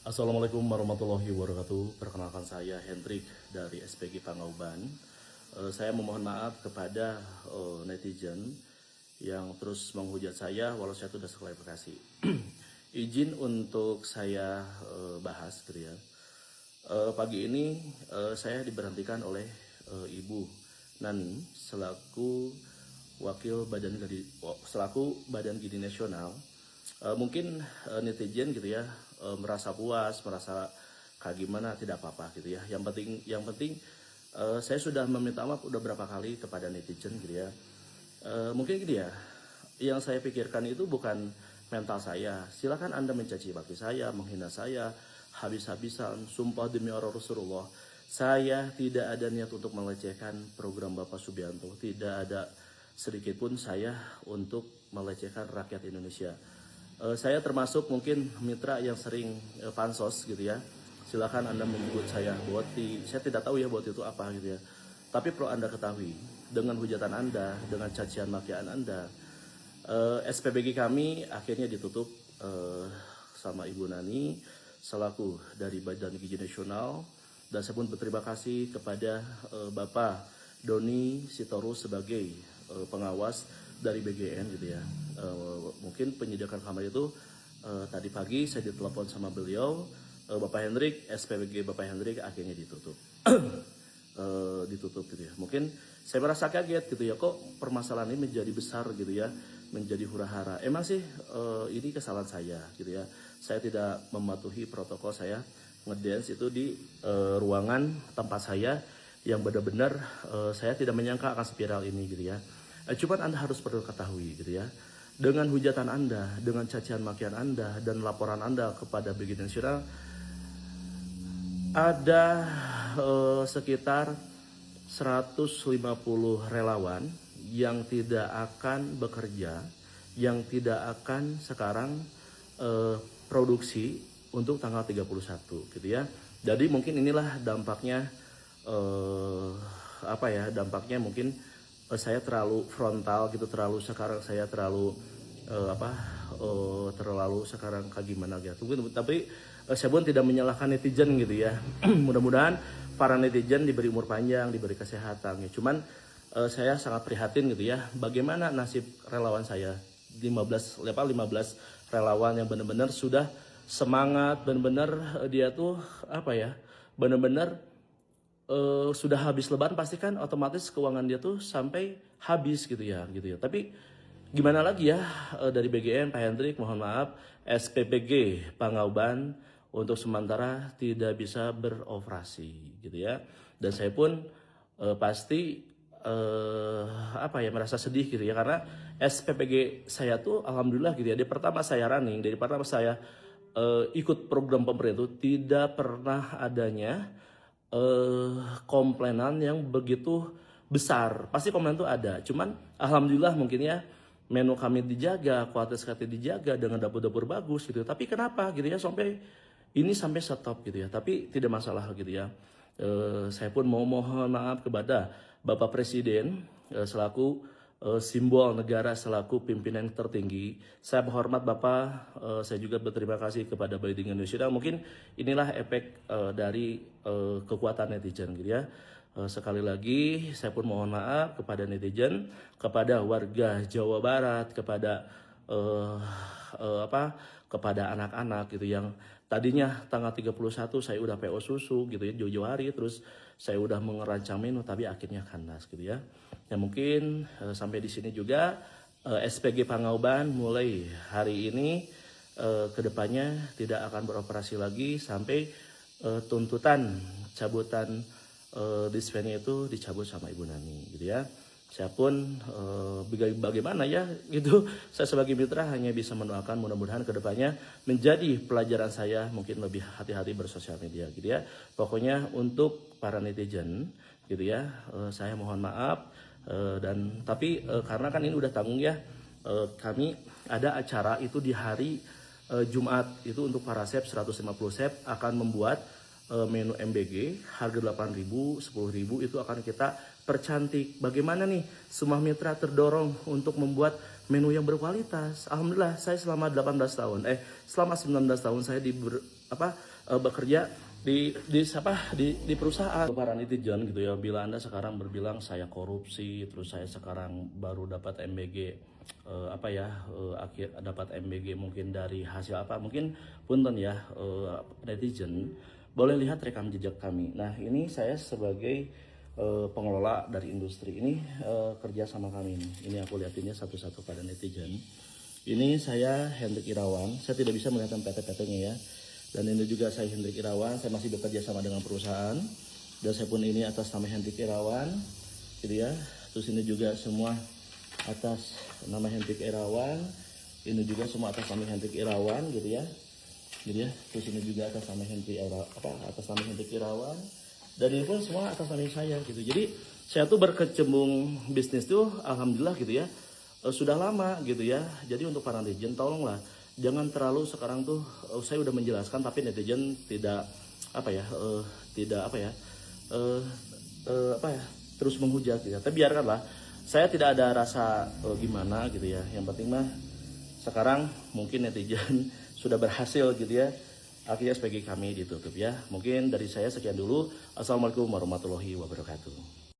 Assalamualaikum warahmatullahi wabarakatuh. Perkenalkan saya Hendrik dari SPG Pangauban. Saya memohon maaf kepada netizen yang terus menghujat saya walau saya sudah klarifikasi. Izin untuk saya bahas gitu ya. Pagi ini saya diberhentikan oleh Ibu Nani selaku Badan Gizi Nasional. Mungkin netizen gitu ya merasa puas, merasa kayak gimana, tidak apa-apa gitu ya. Yang penting saya sudah meminta maaf udah berapa kali kepada netizen gitu ya. Mungkin gitu ya. Yang saya pikirkan itu bukan mental saya. Silakan Anda mencaci maki saya, menghina saya habis-habisan, sumpah demi orang Rasulullah. Saya tidak ada niat untuk melecehkan program Bapak Subianto. Tidak ada sedikit pun saya untuk melecehkan rakyat Indonesia. Saya termasuk mungkin mitra yang sering pansos gitu ya. Silakan Anda menyebut saya boti. Saya tidak tahu ya boti itu apa gitu ya. Tapi perlu Anda ketahui, dengan hujatan Anda, dengan cacian makian Anda, SPBG kami akhirnya ditutup sama Ibu Nani selaku dari Badan Gizi Nasional. Dan saya pun berterima kasih kepada Bapak Doni Sitorus sebagai pengawas dari BGN gitu ya. Mungkin penyediakan kamar itu tadi pagi saya ditelepon sama beliau, Bapak Hendrik, SPBG Bapak Hendrik akhirnya ditutup. Ditutup gitu ya. Mungkin saya merasa kaget gitu ya, kok permasalahan ini menjadi besar gitu ya, menjadi hura-hara. Emang sih ini kesalahan saya gitu ya. Saya tidak mematuhi protokol, saya ngedance itu di ruangan tempat saya yang benar-benar saya tidak menyangka akan spiral ini gitu ya. Cuman Anda harus perlu ketahui gitu ya. Dengan hujatan Anda, dengan cacian makian Anda, dan laporan Anda kepada BGN Nasional, ada sekitar 150 relawan yang tidak akan bekerja, yang tidak akan sekarang produksi untuk tanggal 31 gitu ya. Jadi mungkin inilah dampaknya dampaknya mungkin saya terlalu frontal gitu, terlalu sekarang kayak gimana gitu. Tapi saya pun tidak menyalahkan netizen gitu ya. Mudah-mudahan para netizen diberi umur panjang, diberi kesehatan ya. Cuman saya sangat prihatin gitu ya. Bagaimana nasib relawan saya 15 relawan yang benar-benar sudah semangat, benar-benar dia tuh benar-benar sudah habis lebaran, pasti kan otomatis keuangan dia tuh sampai habis gitu ya. Tapi gimana lagi ya, dari BGN Pak Hendrik mohon maaf, SPBG Pangauban untuk sementara tidak bisa beroperasi gitu ya. Dan saya pun pasti merasa sedih gitu ya, karena SPBG saya tuh alhamdulillah gitu ya, dari pertama saya running, dari pertama saya ikut program pemerintah itu tidak pernah adanya komplainan yang begitu besar. Pasti komplainan itu ada, cuman alhamdulillah mungkin ya menu kami dijaga, kualitas kami dijaga dengan dapur-dapur bagus gitu. Tapi kenapa gitu ya sampai stop gitu ya. Tapi tidak masalah gitu ya. Saya pun mau mohon maaf kepada Bapak Presiden selaku simbol negara, selaku pimpinan tertinggi. Saya menghormat Bapak, saya juga berterima kasih kepada Badan Indonesia. Mungkin inilah efek dari kekuatan netizen gitu ya. Sekali lagi saya pun mohon maaf kepada netizen, kepada warga Jawa Barat, kepada kepada anak-anak gitu yang tadinya tanggal 31 saya udah PO susu gitu ya, jauh-jauh hari, terus saya udah mengerancang menu tapi akhirnya kandas gitu ya. Ya mungkin sampai di sini juga SPG Pangauban mulai hari ini kedepannya tidak akan beroperasi lagi sampai tuntutan cabutan dispennya itu dicabut sama Ibu Nani gitu ya. Saya pun bagaimana ya gitu, saya sebagai mitra hanya bisa mendoakan mudah-mudahan kedepannya menjadi pelajaran saya, mungkin lebih hati-hati bersosial media gitu ya. Pokoknya untuk para netizen gitu ya, saya mohon maaf tapi karena kan ini udah tanggung ya, kami ada acara itu di hari Jumat itu untuk para chef, 150 chef akan membuat menu MBG harga 8.000, 10.000 itu akan kita percantik. Bagaimana nih semua mitra terdorong untuk membuat menu yang berkualitas. Alhamdulillah saya selama 19 tahun saya bekerja di perusahaan. Para netizen gitu ya, bila Anda sekarang berbilang saya korupsi, terus saya sekarang baru dapat MBG dapat MBG mungkin dari hasil apa, mungkin punten ya, netizen boleh lihat rekam jejak kami. Nah, ini saya sebagai pengelola dari industri ini, kerja sama kami ini aku lihatinnya satu-satu pada netizen. Ini saya Hendrik Irawan, saya tidak bisa melihat PT-PT-nya ya. Dan ini juga saya Hendrik Irawan, saya masih bekerja sama dengan perusahaan. Dan saya pun ini atas nama Hendrik Irawan, gitu ya. Terus ini juga semua atas nama Hendrik Irawan. Ini juga semua atas nama Hendrik Irawan, gitu ya. Gitu ya. Terus ini juga atas nama Hendrik Irawan. Dan ini pun semua atas nama saya, gitu. Jadi saya tuh berkecimpung bisnis tuh, alhamdulillah gitu ya. Sudah lama gitu ya. Jadi untuk para netizen tolonglah jangan terlalu sekarang tuh saya udah menjelaskan tapi netizen tidak terus menghujat gitu ya. Tapi biarkanlah, saya tidak ada rasa gimana gitu ya. Yang penting mah sekarang mungkin netizen sudah berhasil gitu ya. Akhirnya SPG kami ditutup ya. Mungkin dari saya sekian dulu. Assalamualaikum warahmatullahi wabarakatuh.